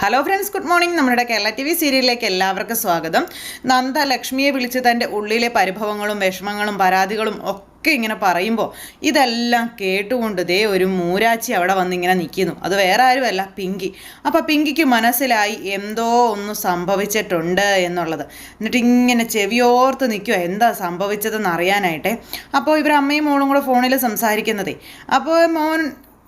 Hello friends, good morning. നമ്മുടെ Kerala T V സീരിയലിലേക്ക് എല്ലാവർക്കും സ്വാഗതം. നന്ദ ലക്ഷ്മിയെ വിളിച്ച് തൻ്റെ ഉള്ളിലെ പരിഭവങ്ങളും വിഷമങ്ങളും പരാതികളും ഒക്കെ ഇങ്ങനെ പറയുമ്പോൾ ഇതെല്ലാം കേട്ടുകൊണ്ട് ദേ ഒരു മൂരാച്ചി അവിടെ വന്നിങ്ങനെ നിൽക്കുന്നു. അത് വേറെ ആരുമല്ല, പിങ്കി. അപ്പോൾ പിങ്കിക്ക് മനസ്സിലായി എന്തോ ഒന്ന് സംഭവിച്ചിട്ടുണ്ട് എന്നുള്ളത്. എന്നിട്ട് ഇങ്ങനെ ചെവിയോർത്ത് നിൽക്കുക എന്താ സംഭവിച്ചതെന്ന് അറിയാനായിട്ടെ. അപ്പോൾ ഇവർ അമ്മയും മോളും കൂടെ ഫോണിൽ സംസാരിക്കുന്നതേ. അപ്പോൾ മോൻ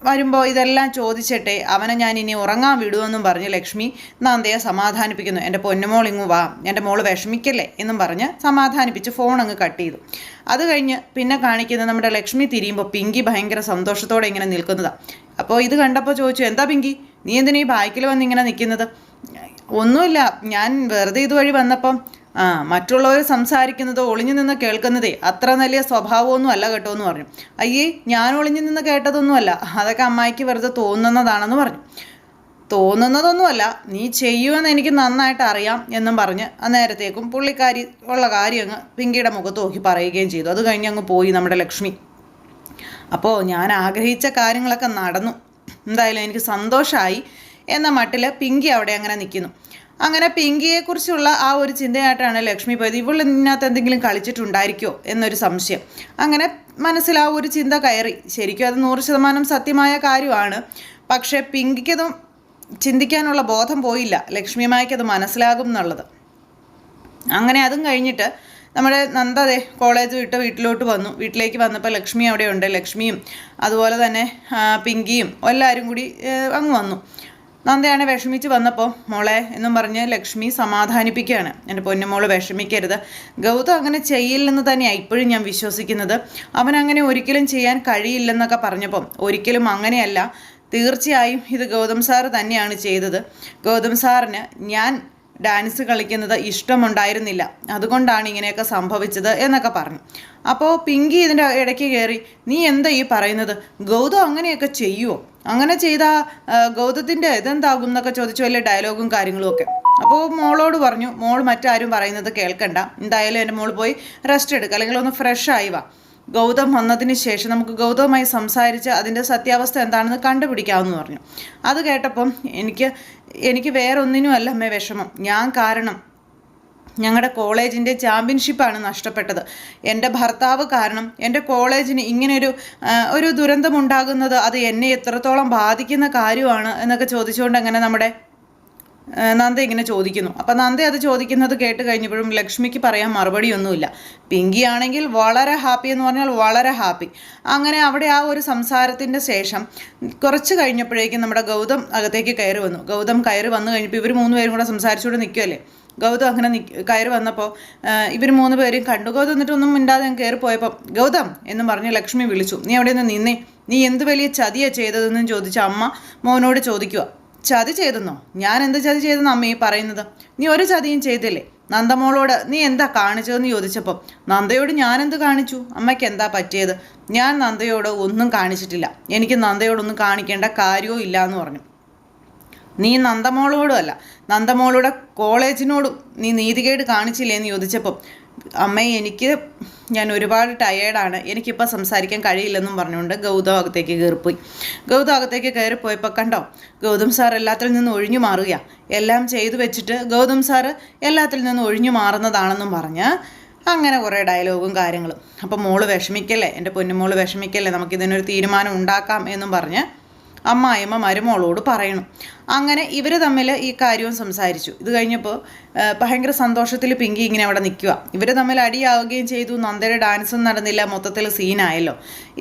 വരുമ്പോൾ ഇതെല്ലാം ചോദിച്ചിട്ടെ അവനെ ഞാൻ ഇനി ഉറങ്ങാൻ വിടുമെന്നും പറഞ്ഞ് ലക്ഷ്മി നന്ദയെ സമാധാനിപ്പിക്കുന്നു. എൻ്റെ പൊന്നുമോൾ ഇങ്ങു വാ, എൻ്റെ മോൾ വിഷമിക്കല്ലേ എന്നും പറഞ്ഞ് സമാധാനിപ്പിച്ച് ഫോൺ അങ്ങ് കട്ട് ചെയ്തു. അത് കഴിഞ്ഞ് പിന്നെ കാണിക്കുന്നത് നമ്മുടെ ലക്ഷ്മി തിരിയുമ്പോൾ പിങ്കി ഭയങ്കര സന്തോഷത്തോടെ ഇങ്ങനെ നിൽക്കുന്നതാണ്. അപ്പോൾ ഇത് കണ്ടപ്പോൾ ചോദിച്ചു, എന്താ പിങ്കി, നീ എന്തിനാ ഈ ബൈക്കിൽ വന്ന് ഇങ്ങനെ നിൽക്കുന്നത്? ഒന്നുമില്ല, ഞാൻ വെറുതെ ഇതുവഴി വന്നപ്പം മറ്റുള്ളവർ സംസാരിക്കുന്നത് ഒളിഞ്ഞു നിന്ന് കേൾക്കുന്നതേ അത്ര നല്ല സ്വഭാവമൊന്നും അല്ല കേട്ടോ എന്ന് പറഞ്ഞു. അയ്യേ, ഞാൻ ഒളിഞ്ഞു നിന്ന് കേട്ടതൊന്നുമല്ല, അതൊക്കെ അമ്മായിക്ക് വെറുതെ തോന്നുന്നതാണെന്ന് പറഞ്ഞു. തോന്നുന്നതൊന്നുമല്ല, നീ ചെയ്യുമെന്ന് എനിക്ക് നന്നായിട്ട് അറിയാം എന്നും പറഞ്ഞ് അന്നേരത്തേക്കും പുള്ളിക്കാരി ഉള്ള കാര്യം അങ്ങ് പിങ്കിയുടെ മുഖത്ത് നോക്കി പറയുകയും ചെയ്തു. അത് കഴിഞ്ഞ് അങ്ങ് പോയി നമ്മുടെ ലക്ഷ്മി. അപ്പോൾ ഞാൻ ആഗ്രഹിച്ച കാര്യങ്ങളൊക്കെ നടന്നു, എന്തായാലും എനിക്ക് സന്തോഷമായി എന്ന മട്ടിൽ പിങ്കി അവിടെ അങ്ങനെ നിൽക്കുന്നു. അങ്ങനെ പിങ്കിയെക്കുറിച്ചുള്ള ആ ഒരു ചിന്തയായിട്ടാണ് ലക്ഷ്മി പോയത്. ഇതിനകത്ത് എന്തെങ്കിലും കളിച്ചിട്ടുണ്ടായിരിക്കുമോ എന്നൊരു സംശയം. അങ്ങനെ മനസ്സിൽ ആ ഒരു ചിന്ത കയറി. ശരിക്കും അത് 100% സത്യമായ കാര്യമാണ്. പക്ഷേ പിങ്കിക്കതും ചിന്തിക്കാനുള്ള ബോധം പോയില്ല, ലക്ഷ്മിമായ്ക്കത് മനസ്സിലാകും എന്നുള്ളത്. അങ്ങനെ അതും കഴിഞ്ഞിട്ട് നമ്മുടെ നന്ദ കോളേജ് വിട്ട് വീട്ടിലോട്ട് വന്നു. വീട്ടിലേക്ക് വന്നപ്പോൾ ലക്ഷ്മി അവിടെയുണ്ട്. ലക്ഷ്മിയും അതുപോലെ തന്നെ പിങ്കിയും എല്ലാവരും കൂടി അങ്ങ് വന്നു. നന്ദയാണ് വിഷമിച്ച് വന്നപ്പോൾ മോളെ എന്നും പറഞ്ഞ് ലക്ഷ്മി സമാധാനിപ്പിക്കുകയാണ്. എൻ്റെ പൊന്നുമോള് വിഷമിക്കരുത്, ഗൗതം അങ്ങനെ ചെയ്യില്ലെന്ന് തന്നെയാണ് ഇപ്പോഴും ഞാൻ വിശ്വസിക്കുന്നത്. അവനങ്ങനെ ഒരിക്കലും ചെയ്യാൻ കഴിയില്ലെന്നൊക്കെ പറഞ്ഞപ്പം ഒരിക്കലും അങ്ങനെയല്ല, തീർച്ചയായും ഇത് ഗൗതം സാറ് തന്നെയാണ് ചെയ്തത്. ഗൗതം സാറിന് ഞാൻ ഡാൻസ് കളിക്കുന്നത് ഇഷ്ടമുണ്ടായിരുന്നില്ല, അതുകൊണ്ടാണ് ഇങ്ങനെയൊക്കെ സംഭവിച്ചത് എന്നൊക്കെ പറഞ്ഞു. അപ്പോൾ പിങ്കി ഇതിൻ്റെ ഇടയ്ക്ക് കയറി, നീ എന്താ ഈ പറയുന്നത്? ഗൗതം അങ്ങനെയൊക്കെ ചെയ്യുമോ? അങ്ങനെ ചെയ്താൽ ഗൗതത്തിൻ്റെ ഇതെന്താകും എന്നൊക്കെ ചോദിച്ചു, വലിയ ഡയലോഗും കാര്യങ്ങളും ഒക്കെ. അപ്പോൾ മോളോട് പറഞ്ഞു, മോൾ മറ്റാരും പറയുന്നത് കേൾക്കണ്ട, എന്തായാലും എൻ്റെ മോൾ പോയി റെസ്റ്റ് എടുക്കുക, അല്ലെങ്കിൽ ഒന്ന് ഫ്രഷ് ആയി വാ. ഗൗതം വന്നതിന് ശേഷം നമുക്ക് ഗൗതവുമായി സംസാരിച്ച് അതിൻ്റെ സത്യാവസ്ഥ എന്താണെന്ന് കണ്ടുപിടിക്കാമെന്ന് പറഞ്ഞു. അത് കേട്ടപ്പം എനിക്ക് വേറെ ഒന്നിനുമല്ല അമ്മേ വിഷമം. ഞാൻ കാരണം ഞങ്ങളുടെ കോളേജിൻ്റെ ചാമ്പ്യൻഷിപ്പാണ് നഷ്ടപ്പെട്ടത്. എൻ്റെ ഭർത്താവ് കാരണം എൻ്റെ കോളേജിന് ഇങ്ങനെയൊരു ദുരന്തമുണ്ടാകുന്നത് അത് എന്നെ എത്രത്തോളം ബാധിക്കുന്ന കാര്യമാണ് എന്നൊക്കെ ചോദിച്ചുകൊണ്ട് അങ്ങനെ നമ്മുടെ നന്ദ ഇങ്ങനെ ചോദിക്കുന്നു. അപ്പം നന്ദ അത് ചോദിക്കുന്നത് കേട്ട് കഴിഞ്ഞപ്പോഴും ലക്ഷ്മിക്ക് പറയാൻ മറുപടിയൊന്നുമില്ല. പിങ്കി ആണെങ്കിൽ വളരെ ഹാപ്പി എന്ന് പറഞ്ഞാൽ വളരെ ഹാപ്പി. അങ്ങനെ അവിടെ ആ ഒരു സംസാരത്തിൻ്റെ ശേഷം കുറച്ച് കഴിഞ്ഞപ്പോഴേക്കും നമ്മുടെ ഗൗതം അകത്തേക്ക് കയറി വന്നു. ഗൗതം കയറി വന്നു കഴിഞ്ഞപ്പോൾ ഇവർ 3 പേരും കൂടെ സംസാരിച്ചുകൊണ്ട് നിൽക്കുമല്ലേ. ഗൗതം അങ്ങനെ കയറി വന്നപ്പോൾ ഇവർ 3 പേരും കണ്ടു. ഗൗതം എന്നിട്ടൊന്നും മിണ്ടാതെ ഞാൻ കയറി പോയപ്പോൾ ഗൗതം എന്നും പറഞ്ഞ് ലക്ഷ്മി വിളിച്ചു. നീ അവിടെ നിന്ന് നിന്നേ, നീ എന്ത് വലിയ ചതിയാണ് ചെയ്തതെന്നും ചോദിച്ച അമ്മ മോനോട് ചോദിക്കുക. ചതി ചെയ്തെന്നോ? ഞാൻ എന്ത് ചതി ചെയ്തെന്ന് അമ്മ ഈ പറയുന്നത്? നീ ഒരു ചതിയും ചെയ്തില്ലേ? നന്ദമോളോട് നീ എന്താ കാണിച്ചതെന്ന് ചോദിച്ചപ്പോൾ നന്ദയോട് ഞാനെന്ത് കാണിച്ചു? അമ്മയ്ക്ക് എന്താ പറ്റിയത്? ഞാൻ നന്ദയോട് ഒന്നും കാണിച്ചിട്ടില്ല, എനിക്ക് നന്ദയോടൊന്നും കാണിക്കേണ്ട കാര്യവും ഇല്ല എന്ന് പറഞ്ഞു. നീ നന്ദമോളോടും അല്ല, നന്ദമോളുടെ കോളേജിനോടും നീ നീതികേട് കാണിച്ചില്ലേ എന്ന് ചോദിച്ചപ്പം അമ്മ ഞാൻ ഒരുപാട് ടയേർഡാണ്, എനിക്കിപ്പോൾ സംസാരിക്കാൻ കഴിയില്ലെന്നും പറഞ്ഞുകൊണ്ട് ഗൗതം അകത്തേക്ക് കയറിപ്പോയി. ഗൗതം അകത്തേക്ക് കയറിപ്പോയപ്പോൾ കണ്ടോ, ഗൗതം സാർ എല്ലാത്തിൽ നിന്നും ഒഴിഞ്ഞു മാറുക, എല്ലാം ചെയ്തു വെച്ചിട്ട് ഗൗതം സാറ് എല്ലാത്തിൽ നിന്നും ഒഴിഞ്ഞു മാറുന്നതാണെന്നും പറഞ്ഞ് അങ്ങനെ കുറേ ഡയലോഗും കാര്യങ്ങളും. അപ്പം മോള് വിഷമിക്കല്ലേ, എൻ്റെ പൊന്നുമോള് വിഷമിക്കല്ലേ, നമുക്കിതിനൊരു തീരുമാനം ഉണ്ടാക്കാം എന്നും പറഞ്ഞ് അമ്മായിയമ്മ മരുമോളോട് പറയണം. അങ്ങനെ ഇവർ തമ്മിൽ ഈ കാര്യവും സംസാരിച്ചു. ഇത് കഴിഞ്ഞപ്പോൾ ഭയങ്കര സന്തോഷത്തിൽ പിങ്കി ഇങ്ങനെ അവിടെ നിൽക്കുക. ഇവർ തമ്മിൽ അടിയാവുകയും ചെയ്തു. നന്ദയുടെ ഡാൻസും നടന്നില്ല, മൊത്തത്തിൽ സീനായല്ലോ.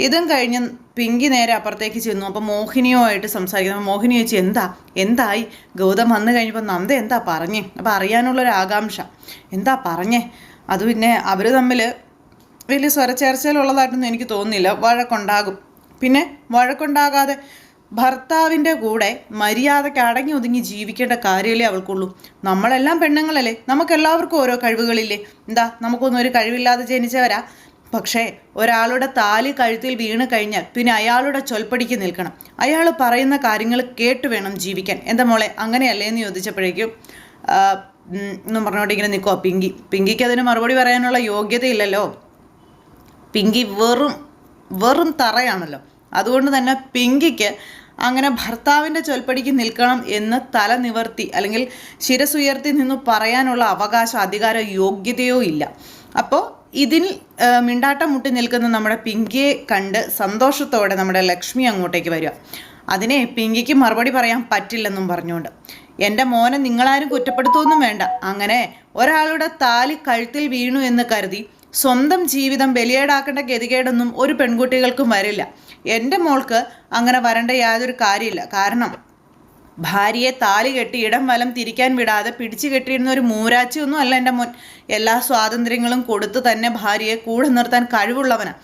ഇതും കഴിഞ്ഞ് പിങ്കി നേരെ അപ്പുറത്തേക്ക് ചെന്നു. അപ്പോൾ മോഹിനിയുമായിട്ട് സംസാരിക്കുന്നു. മോഹിനി ചോദിച്ചു, എന്തായി? ഗൗതം വന്നു കഴിഞ്ഞപ്പോൾ നന്ദ എന്താ പറഞ്ഞേ? അപ്പോൾ അറിയാനുള്ളൊരു ആകാംക്ഷ, എന്താ പറഞ്ഞേ? അത് പിന്നെ അവർ തമ്മിൽ വലിയ സ്വരച്ചേർച്ചയിലുള്ളതായിട്ടൊന്നും എനിക്ക് തോന്നുന്നില്ല. വഴക്കുണ്ടാകും. പിന്നെ വഴക്കുണ്ടാകാതെ ഭർത്താവിൻ്റെ കൂടെ മര്യാദയ്ക്ക് അടങ്ങി ഒതുങ്ങി ജീവിക്കേണ്ട കാര്യമല്ലേ അവൾക്കുള്ളൂ. നമ്മളെല്ലാം പെണ്ണുങ്ങളല്ലേ, നമുക്കെല്ലാവർക്കും ഓരോ കഴിവുകളില്ലേ? എന്താ നമുക്കൊന്നും ഒരു കഴിവില്ലാതെ ജനിച്ചവരാ? പക്ഷേ ഒരാളുടെ താലി കഴുത്തിൽ വീണ് കഴിഞ്ഞാൽ പിന്നെ അയാളുടെ ചൊൽപ്പടിക്ക് നിൽക്കണം, അയാൾ പറയുന്ന കാര്യങ്ങൾ കേട്ട് വേണം ജീവിക്കാൻ. എന്താ മോളെ അങ്ങനെയല്ലേ എന്ന് ചോദിച്ചപ്പോഴേക്കും എന്നും പറഞ്ഞുകൊണ്ട് ഇങ്ങനെ നിൽക്കുമോ പിങ്കിക്ക് അതിന് മറുപടി പറയാനുള്ള യോഗ്യതയില്ലല്ലോ. പിങ്കി വെറും തറയാണല്ലോ. അതുകൊണ്ട് തന്നെ പിങ്കിക്ക് അങ്ങനെ ഭർത്താവിൻ്റെ ചൊൽപ്പടിക്ക് നിൽക്കണം എന്ന് തല നിവർത്തി അല്ലെങ്കിൽ ശിരസുയർത്തി നിന്ന് പറയാനുള്ള അവകാശം, അധികാര, യോഗ്യതയോ ഇല്ല. അപ്പോൾ ഇതിൽ മിണ്ടാട്ടം മുട്ടി നിൽക്കുന്ന നമ്മുടെ പിങ്കിയെ കണ്ട് സന്തോഷത്തോടെ നമ്മുടെ ലക്ഷ്മി അങ്ങോട്ടേക്ക് വരിക. അതിനെ പിങ്കിക്ക് മറുപടി പറയാൻ പറ്റില്ലെന്നും പറഞ്ഞുകൊണ്ട്, എൻ്റെ മോനെ നിങ്ങളാരും കുറ്റപ്പെടുത്തുമൊന്നും വേണ്ട. അങ്ങനെ ഒരാളുടെ താലി കഴുത്തിൽ വീണു എന്ന് കരുതി സ്വന്തം ജീവിതം ബലിയേടാക്കേണ്ട ഗതികേടൊന്നും ഒരു പെൺകുട്ടികൾക്കും വരില്ല. എൻ്റെ മോൾക്ക് അങ്ങനെ വരേണ്ട യാതൊരു കാര്യമില്ല. കാരണം ഭാര്യയെ താലി കെട്ടി ഇടം വലം തിരിക്കാൻ വിടാതെ പിടിച്ചു കെട്ടിയിരുന്ന ഒരു മൂരാച്ചിയൊന്നും അല്ല എൻ്റെ മോൻ. എല്ലാ സ്വാതന്ത്ര്യങ്ങളും കൊടുത്തു തന്നെ ഭാര്യയെ കൂടെ നിർത്താൻ കഴിവുള്ളവനാണ്.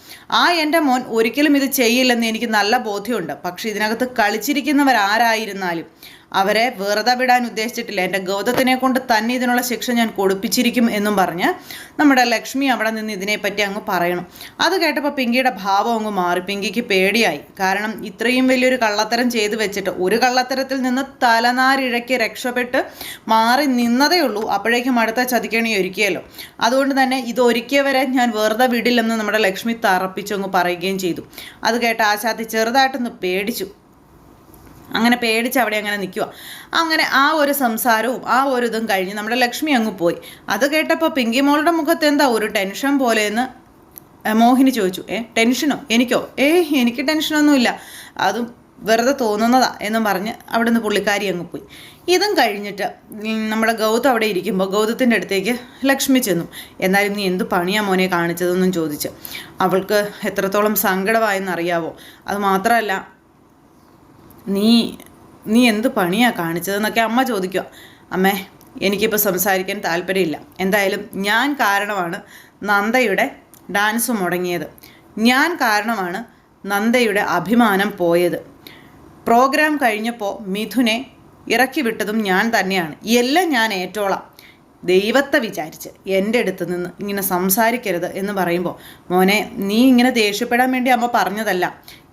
എൻ്റെ മോൻ ഒരിക്കലും ഇത് ചെയ്യില്ലെന്ന് എനിക്ക് നല്ല ബോധ്യമുണ്ട്. പക്ഷെ ഇതിനകത്ത് കളിച്ചിരിക്കുന്നവരാരായിരുന്നാലും അവരെ വെറുതെ വിടാൻ ഉദ്ദേശിച്ചിട്ടില്ല. എൻ്റെ ഗൗതത്തിനെ കൊണ്ട് തന്നെ ഇതിനുള്ള ശിക്ഷ ഞാൻ കൊടുപ്പിച്ചിരിക്കും എന്നും പറഞ്ഞ് നമ്മുടെ ലക്ഷ്മി അവിടെ നിന്ന് ഇതിനെപ്പറ്റി അങ്ങ് പറയണം. അത് കേട്ടപ്പോൾ പിങ്കിയുടെ ഭാവം അങ്ങ് മാറി. പിങ്കിക്ക് പേടിയായി. കാരണം ഇത്രയും വലിയൊരു കള്ളത്തരം ചെയ്തു വെച്ചിട്ട് ഒരു കള്ളത്തരത്തിൽ നിന്ന് തലനാരിഴയ്ക്ക് രക്ഷപ്പെട്ട് മാറി നിന്നതേ ഉള്ളൂ. അപ്പോഴേക്കും അടുത്ത ചതിക്കണി ഒരുക്കിയല്ലോ. അതുകൊണ്ട് തന്നെ ഇതൊരുക്കിയവരെ ഞാൻ വെറുതെ വിടില്ലെന്ന് നമ്മുടെ ലക്ഷ്മി തറപ്പിച്ചങ്ങ് പറയുകയും ചെയ്തു. അത് കേട്ട് ആശാത്തി ചെറുതായിട്ടൊന്ന് പേടിച്ചു. അങ്ങനെ പേടിച്ച് അവിടെ അങ്ങനെ നിൽക്കുക. അങ്ങനെ ആ ഒരു സംസാരവും ആ ഒരു ഇതും കഴിഞ്ഞ് നമ്മുടെ ലക്ഷ്മി അങ്ങ് പോയി. അത് കേട്ടപ്പോൾ പിങ്കി മോളുടെ മുഖത്ത് എന്താ ഒരു ടെൻഷൻ പോലെയെന്ന് മോഹിനി ചോദിച്ചു. ടെൻഷനോ? എനിക്കോ? എനിക്ക് ടെൻഷനൊന്നുമില്ല, അതും വെറുതെ തോന്നുന്നതാ എന്നും പറഞ്ഞ് അവിടെ നിന്ന് പുള്ളിക്കാരി അങ്ങ് പോയി. ഇതും കഴിഞ്ഞിട്ട് നമ്മുടെ ഗൗതം അവിടെ ഇരിക്കുമ്പോൾ ഗൗതത്തിൻ്റെ അടുത്തേക്ക് ലക്ഷ്മി ചെന്നു. എന്നാലും നീ എന്ത് പണിയാ മോനെ കാണിച്ചതെന്നും ചോദിച്ച്. അവൾക്ക് എത്രത്തോളം സങ്കടമായെന്നറിയാവോ? അത് മാത്രമല്ല, നീ എന്ത് പണിയാ കാണിച്ചതെന്നൊക്കെ അമ്മ ചോദിക്കുക. അമ്മേ, എനിക്കിപ്പോൾ സംസാരിക്കാൻ താല്പര്യമില്ല. എന്തായാലും ഞാൻ കാരണമാണ് നന്ദയുടെ ഡാൻസ് മുടങ്ങിയത്. ഞാൻ കാരണമാണ് നന്ദയുടെ അഭിമാനം പോയത്. പ്രോഗ്രാം കഴിഞ്ഞപ്പോൾ മിഥുനെ ഇറക്കി വിട്ടതും ഞാൻ തന്നെയാണ്. എല്ലാം ഞാൻ ഏറ്റോളാം. ദൈവത്തെ വിചാരിച്ച് എൻ്റെ അടുത്ത് നിന്ന് ഇങ്ങനെ സംസാരിക്കരുത് എന്ന് പറയുമ്പോൾ, മോനെ നീ ഇങ്ങനെ ദേഷ്യപ്പെടാൻ വേണ്ടി അമ്മ പറഞ്ഞതല്ല.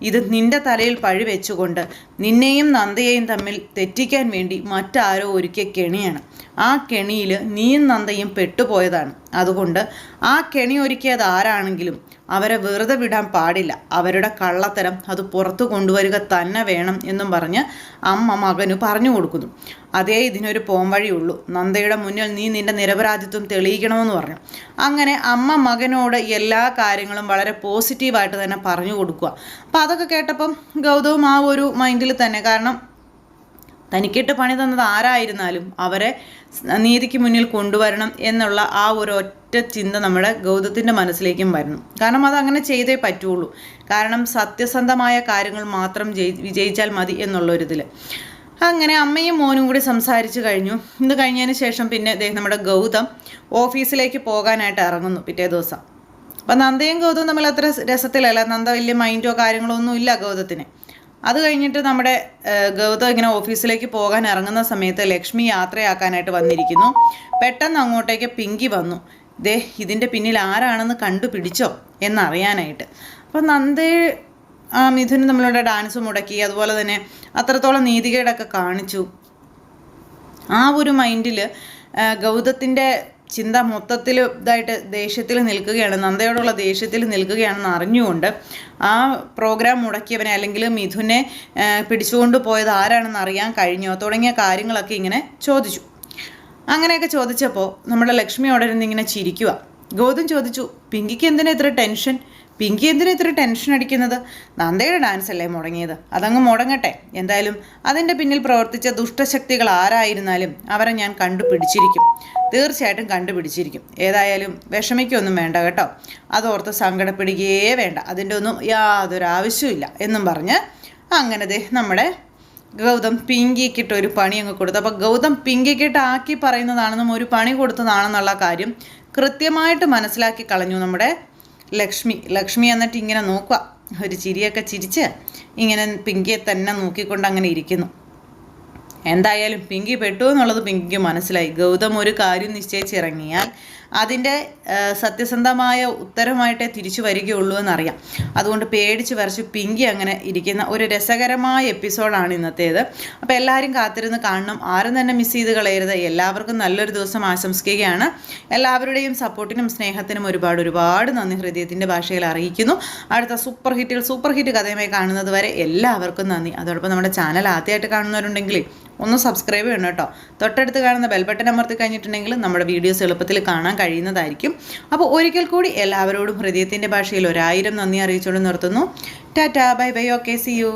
ഇത് നിൻ്റെ തലയിൽ പഴി വെച്ചുകൊണ്ട് നിന്നെയും നന്ദയെയും തമ്മിൽ തെറ്റിക്കാൻ വേണ്ടി മറ്റാരോ ഒരുക്കിയ കെണിയാണ്. ആ കെണിയിൽ നീയും നന്ദയും പെട്ടുപോയതാണ്. അതുകൊണ്ട് ആ കെണി ഒരുക്കിയത് ആരാണെങ്കിലും അവരെ വെറുതെ വിടാൻ പാടില്ല. അവരുടെ കള്ളത്തരം അത് പുറത്തു കൊണ്ടുവരിക തന്നെ വേണം എന്നും പറഞ്ഞ് അമ്മ മകനു പറഞ്ഞു കൊടുക്കുന്നു. അതേ ഇതിനൊരു പോംവഴിയുള്ളൂ. നന്ദയുടെ മുന്നിൽ നീ നിൻ്റെ നിരപരാധിത്വം തെളിയിക്കണമെന്ന് പറഞ്ഞു. അങ്ങനെ അമ്മ മകനോട് എല്ലാ കാര്യങ്ങളും വളരെ പോസിറ്റീവായിട്ട് തന്നെ പറഞ്ഞു കൊടുക്കുക. അപ്പം അതൊക്കെ കേട്ടപ്പം ഗൗതവും ആ ഒരു മൈൻഡിൽ തന്നെ, കാരണം തനിക്കിട്ട് പണി തന്നത് ആരായിരുന്നാലും അവരെ നീതിക്ക് മുന്നിൽ കൊണ്ടുവരണം എന്നുള്ള ആ ഒരു ഒറ്റ ചിന്ത നമ്മുടെ ഗൗതത്തിൻ്റെ മനസ്സിലേക്കും വരണം. കാരണം അതങ്ങനെ ചെയ്തേ പറ്റുള്ളൂ. കാരണം സത്യസന്ധമായ കാര്യങ്ങൾ മാത്രം വിജയിച്ചാൽ മതി എന്നുള്ളൊരിതിൽ. അങ്ങനെ അമ്മയും മോനും കൂടി സംസാരിച്ച് കഴിഞ്ഞു. ഇത് കഴിഞ്ഞതിന് ശേഷം പിന്നെ നമ്മുടെ ഗൗതം ഓഫീസിലേക്ക് പോകാനായിട്ട് ഇറങ്ങുന്നു പിറ്റേ ദിവസം. അപ്പം നന്ദയും ഗൗതവും തമ്മിൽ അത്ര രസത്തിലല്ല. നന്ദ വലിയ മൈൻഡോ കാര്യങ്ങളോ ഒന്നും ഇല്ല ഗൗതത്തിന്. അത് കഴിഞ്ഞിട്ട് നമ്മുടെ ഗൗതം ഇങ്ങനെ ഓഫീസിലേക്ക് പോകാൻ ഇറങ്ങുന്ന സമയത്ത് ലക്ഷ്മി യാത്രയാക്കാനായിട്ട് വന്നിരിക്കുന്നു. പെട്ടെന്ന് അങ്ങോട്ടേക്ക് പിങ്കി വന്നു. ഇതിൻ്റെ പിന്നിൽ ആരാണെന്ന് കണ്ടുപിടിച്ചോ എന്നറിയാനായിട്ട്. അപ്പം മിഥുന് നമ്മളുടെ ഡാൻസ് മുടക്കി, അതുപോലെ തന്നെ അത്രത്തോളം നീതികേടൊക്കെ കാണിച്ചു. ആ ഒരു മൈൻഡിൽ ഗൗതത്തിൻ്റെ ചിന്ത മൊത്തത്തിൽ ഇതായിട്ട് ദേഷ്യത്തിൽ നിൽക്കുകയാണ്, നന്ദയോടുള്ള ദേഷ്യത്തിൽ നിൽക്കുകയാണെന്ന് അറിഞ്ഞുകൊണ്ട് ആ പ്രോഗ്രാം മുടക്കിയവനെ അല്ലെങ്കിൽ മിഥുനെ പിടിച്ചുകൊണ്ട് പോയത് ആരാണെന്ന് അറിയാൻ കഴിഞ്ഞോ തുടങ്ങിയ കാര്യങ്ങളൊക്കെ ഇങ്ങനെ ചോദിച്ചു. അങ്ങനെയൊക്കെ ചോദിച്ചപ്പോൾ നമ്മുടെ ലക്ഷ്മി അവിടെ നിന്ന് ഇങ്ങനെ ചിരിക്കുക. ഗൗതം ചോദിച്ചു, പിങ്കിക്ക് എന്തിനാ ഇത്ര ടെൻഷൻ? പിങ്കി എന്തിനാ ഇത്ര ടെൻഷൻ അടിക്കുന്നത്? നന്ദയുടെ ഡാൻസ് അല്ലേ മുടങ്ങിയത്, അതങ്ങ് മുടങ്ങട്ടെ. എന്തായാലും അതിൻ്റെ പിന്നിൽ പ്രവർത്തിച്ച ദുഷ്ടശക്തികൾ ആരായിരുന്നാലും അവരെ ഞാൻ കണ്ടുപിടിച്ചിരിക്കും, തീർച്ചയായിട്ടും കണ്ടുപിടിച്ചിരിക്കും. ഏതായാലും വിഷമിക്കൊന്നും വേണ്ട കേട്ടോ, അതോർത്ത് സങ്കടപ്പെടുകയേ വേണ്ട, അതിൻ്റെ ഒന്നും യാതൊരു ആവശ്യമില്ല എന്നും പറഞ്ഞ് അങ്ങനെ നമ്മുടെ ഗൗതം പിങ്കിക്കിട്ട് ഒരു പണി അങ്ങ് കൊടുത്തു. അപ്പോൾ ഗൗതം പിങ്കിക്കിട്ട് ആക്കി പറയുന്നതാണെന്നും ഒരു പണി കൊടുത്തതാണെന്നുള്ള കാര്യം കൃത്യമായിട്ട് മനസ്സിലാക്കി കളഞ്ഞു നമ്മുടെ ലക്ഷ്മി. എന്നിട്ട് ഇങ്ങനെ നോക്കുക, ഒരു ചിരിയൊക്കെ ചിരിച്ച് ഇങ്ങനെ പിങ്കിയെ തന്നെ നോക്കിക്കൊണ്ട് അങ്ങനെ ഇരിക്കുന്നു. എന്തായാലും പിങ്കി പെട്ടു എന്നുള്ളത് പിങ്കിക്ക് മനസ്സിലായി. ഗൗതം ഒരു കാര്യം നിശ്ചയിച്ചിറങ്ങിയാൽ അതിൻ്റെ സത്യസന്ധമായ ഉത്തരമായിട്ടേ തിരിച്ചു വരികയുള്ളൂ എന്നറിയാം. അതുകൊണ്ട് പേടിച്ച് വരച്ച് പിങ്കി അങ്ങനെ ഇരിക്കുന്ന ഒരു രസകരമായ എപ്പിസോഡാണ് ഇന്നത്തേത്. അപ്പോൾ എല്ലാവരും കാത്തിരുന്ന് കാണണം. ആരും തന്നെ മിസ് ചെയ്ത് കളയരുത്. എല്ലാവർക്കും നല്ലൊരു ദിവസം ആശംസിക്കുകയാണ്. എല്ലാവരുടെയും സപ്പോർട്ടിനും സ്നേഹത്തിനും ഒരുപാട് നന്ദി ഹൃദയത്തിൻ്റെ ഭാഷയിൽ അറിയിക്കുന്നു. അടുത്ത സൂപ്പർ ഹിറ്റ് കഥയുമായി കാണുന്നത് വരെ എല്ലാവർക്കും നന്ദി. അതോടൊപ്പം നമ്മുടെ ചാനൽ ആദ്യമായിട്ട് കാണുന്നവരുണ്ടെങ്കിൽ ഒന്ന് സബ്സ്ക്രൈബ് ചെയ്യണം കേട്ടോ. തൊട്ടടുത്ത് കാണുന്ന ബെൽ ബട്ടൺ അമർത്തി കഴിഞ്ഞിട്ടുണ്ടെങ്കിൽ നമ്മുടെ വീഡിയോസ് എളുപ്പത്തിൽ കാണാൻ കഴിയുന്നതായിരിക്കും. അപ്പോൾ ഒരിക്കൽ കൂടി എല്ലാവരോടും ഹൃദയത്തിൻ്റെ ഭാഷയിൽ 1000 നന്ദി അറിയിച്ചുകൊണ്ട് നിർത്തുന്നു. Tata, bye bye, okay, see U.